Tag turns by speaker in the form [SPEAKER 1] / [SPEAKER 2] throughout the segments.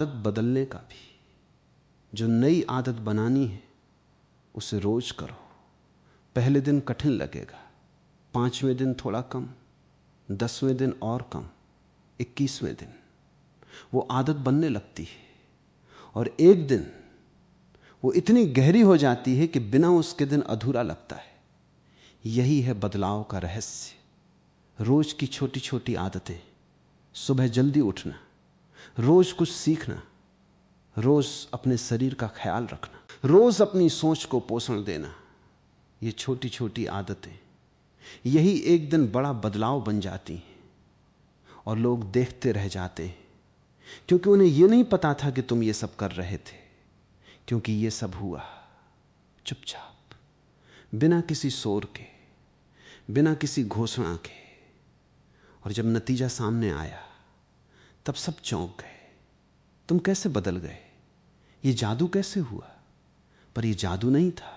[SPEAKER 1] आदत बदलने का भी। जो नई आदत बनानी है उसे रोज करो। पहले दिन कठिन लगेगा, 5वें दिन थोड़ा कम, 10वें दिन और कम, 21वें दिन वो आदत बनने लगती है और एक दिन वो इतनी गहरी हो जाती है कि बिना उसके दिन अधूरा लगता है। यही है बदलाव का रहस्य। रोज की छोटी छोटी आदतें, सुबह जल्दी उठना, रोज कुछ सीखना, रोज अपने शरीर का ख्याल रखना, रोज अपनी सोच को पोषण देना, ये छोटी छोटी आदतें यही एक दिन बड़ा बदलाव बन जाती हैं और लोग देखते रह जाते हैं, क्योंकि उन्हें यह नहीं पता था कि तुम ये सब कर रहे थे, क्योंकि ये सब हुआ चुपचाप, बिना किसी शोर के, बिना किसी घोषणा के। और जब नतीजा सामने आया तब सब चौंक गए, तुम कैसे बदल गए, ये जादू कैसे हुआ। पर ये जादू नहीं था,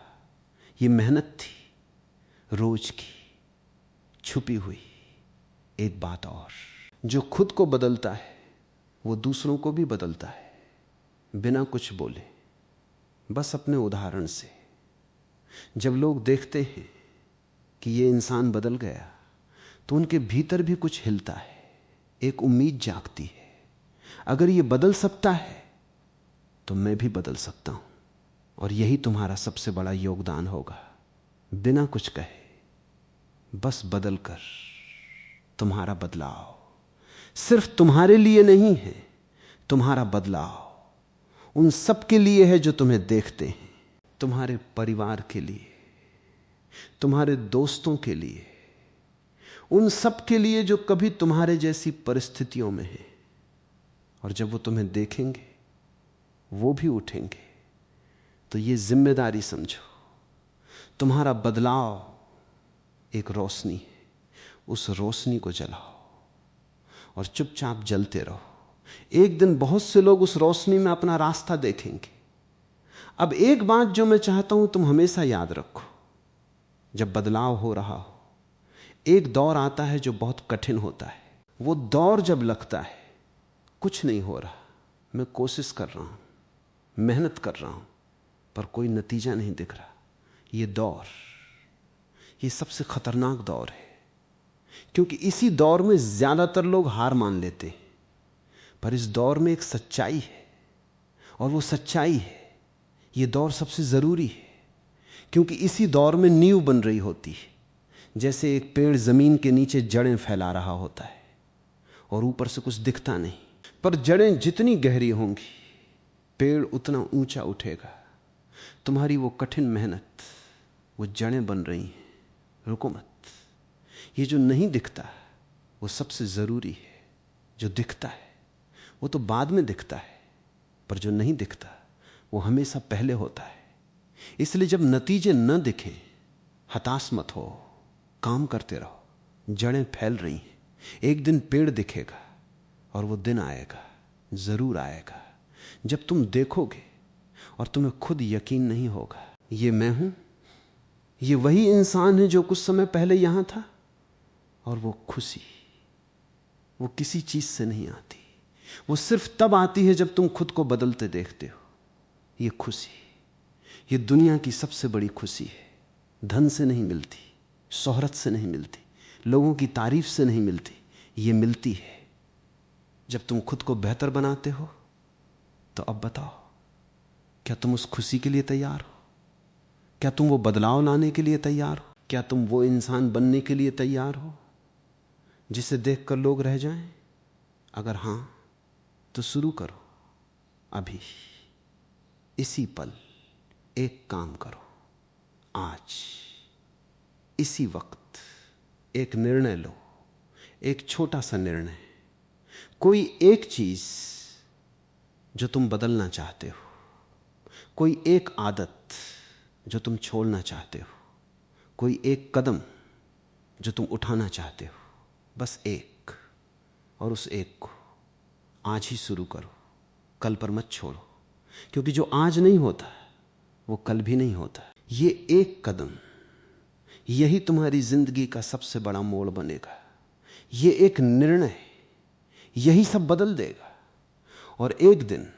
[SPEAKER 1] ये मेहनत थी, रोज की छुपी हुई एक बात। और जो खुद को बदलता है वो दूसरों को भी बदलता है, बिना कुछ बोले, बस अपने उदाहरण से। जब लोग देखते हैं कि ये इंसान बदल गया तो उनके भीतर भी कुछ हिलता है, एक उम्मीद जागती है, अगर ये बदल सकता है तो मैं भी बदल सकता हूं। और यही तुम्हारा सबसे बड़ा योगदान होगा, बिना कुछ कहे, बस बदल कर। तुम्हारा बदलाव सिर्फ तुम्हारे लिए नहीं है, तुम्हारा बदलाव उन सब के लिए है जो तुम्हें देखते हैं, तुम्हारे परिवार के लिए, तुम्हारे दोस्तों के लिए, उन सब के लिए जो कभी तुम्हारे जैसी परिस्थितियों में हैं। और जब वो तुम्हें देखेंगे वो भी उठेंगे। तो ये जिम्मेदारी समझो, तुम्हारा बदलाव एक रोशनी है, उस रोशनी को जलाओ और चुपचाप जलते रहो। एक दिन बहुत से लोग उस रोशनी में अपना रास्ता देखेंगे। अब एक बात जो मैं चाहता हूं तुम हमेशा याद रखो, जब बदलाव हो रहा हो, एक दौर आता है जो बहुत कठिन होता है। वो दौर जब लगता है कुछ नहीं हो रहा, मैं कोशिश कर रहा हूं, मेहनत कर रहा हूं, पर कोई नतीजा नहीं दिख रहा, ये दौर, ये सबसे खतरनाक दौर है। क्योंकि इसी दौर में ज्यादातर लोग हार मान लेते हैं। पर इस दौर में एक सच्चाई है, और वो सच्चाई है, ये दौर सबसे जरूरी है। क्योंकि इसी दौर में नींव बन रही होती है। जैसे एक पेड़ जमीन के नीचे जड़ें फैला रहा होता है और ऊपर से कुछ दिखता नहीं, पर जड़ें जितनी गहरी होंगी पेड़ उतना ऊंचा उठेगा। तुम्हारी वो कठिन मेहनत, वो जड़ें बन रही हैं, रुको मत। ये जो नहीं दिखता वो सबसे जरूरी है। जो दिखता है वो तो बाद में दिखता है, पर जो नहीं दिखता वो हमेशा पहले होता है। इसलिए जब नतीजे न दिखें हताश मत हो, काम करते रहो। जड़ें फैल रही हैं, एक दिन पेड़ दिखेगा और वो दिन आएगा, जरूर आएगा, जब तुम देखोगे और तुम्हें खुद यकीन नहीं होगा, ये मैं हूं, ये वही इंसान है जो कुछ समय पहले यहां था। और वो खुशी, वो किसी चीज से नहीं आती, वो सिर्फ तब आती है जब तुम खुद को बदलते देखते हो। ये खुशी, ये दुनिया की सबसे बड़ी खुशी है। धन से नहीं मिलती, शोहरत से नहीं मिलती, लोगों की तारीफ से नहीं मिलती, ये मिलती है जब तुम खुद को बेहतर बनाते हो। तो अब बताओ, क्या तुम उस खुशी के लिए तैयार हो? क्या तुम वो बदलाव लाने के लिए तैयार हो? क्या तुम वो इंसान बनने के लिए तैयार हो जिसे देखकर लोग रह जाएं? अगर हां तो शुरू करो अभी, इसी पल एक काम करो। आज इसी वक्त एक निर्णय लो, एक छोटा सा निर्णय, कोई एक चीज जो तुम बदलना चाहते हो, कोई एक आदत जो तुम छोड़ना चाहते हो, कोई एक कदम जो तुम उठाना चाहते हो, बस एक। और उस एक को आज ही शुरू करो, कल पर मत छोड़ो। क्योंकि जो आज नहीं होता वो कल भी नहीं होता। ये एक कदम, यही तुम्हारी जिंदगी का सबसे बड़ा मोड़ बनेगा। ये एक निर्णय, यही सब बदल देगा। और एक दिन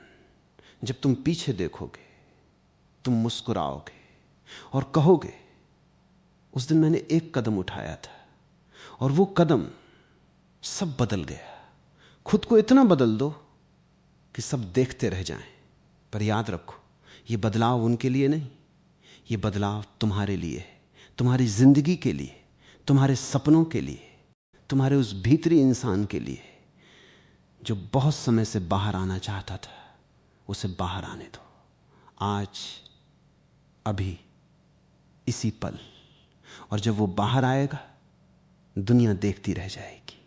[SPEAKER 1] जब तुम पीछे देखोगे, तुम मुस्कुराओगे और कहोगे, उस दिन मैंने एक कदम उठाया था और वो कदम सब बदल गया। खुद को इतना बदल दो कि सब देखते रह जाएं। पर याद रखो, ये बदलाव उनके लिए नहीं, ये बदलाव तुम्हारे लिए है, तुम्हारी जिंदगी के लिए, तुम्हारे सपनों के लिए, तुम्हारे उस भीतरी इंसान के लिए जो बहुत समय से बाहर आना चाहता था। उसे बाहर आने दो, आज, अभी, इसी पल। और जब वो बाहर आएगा, दुनिया देखती रह जाएगी।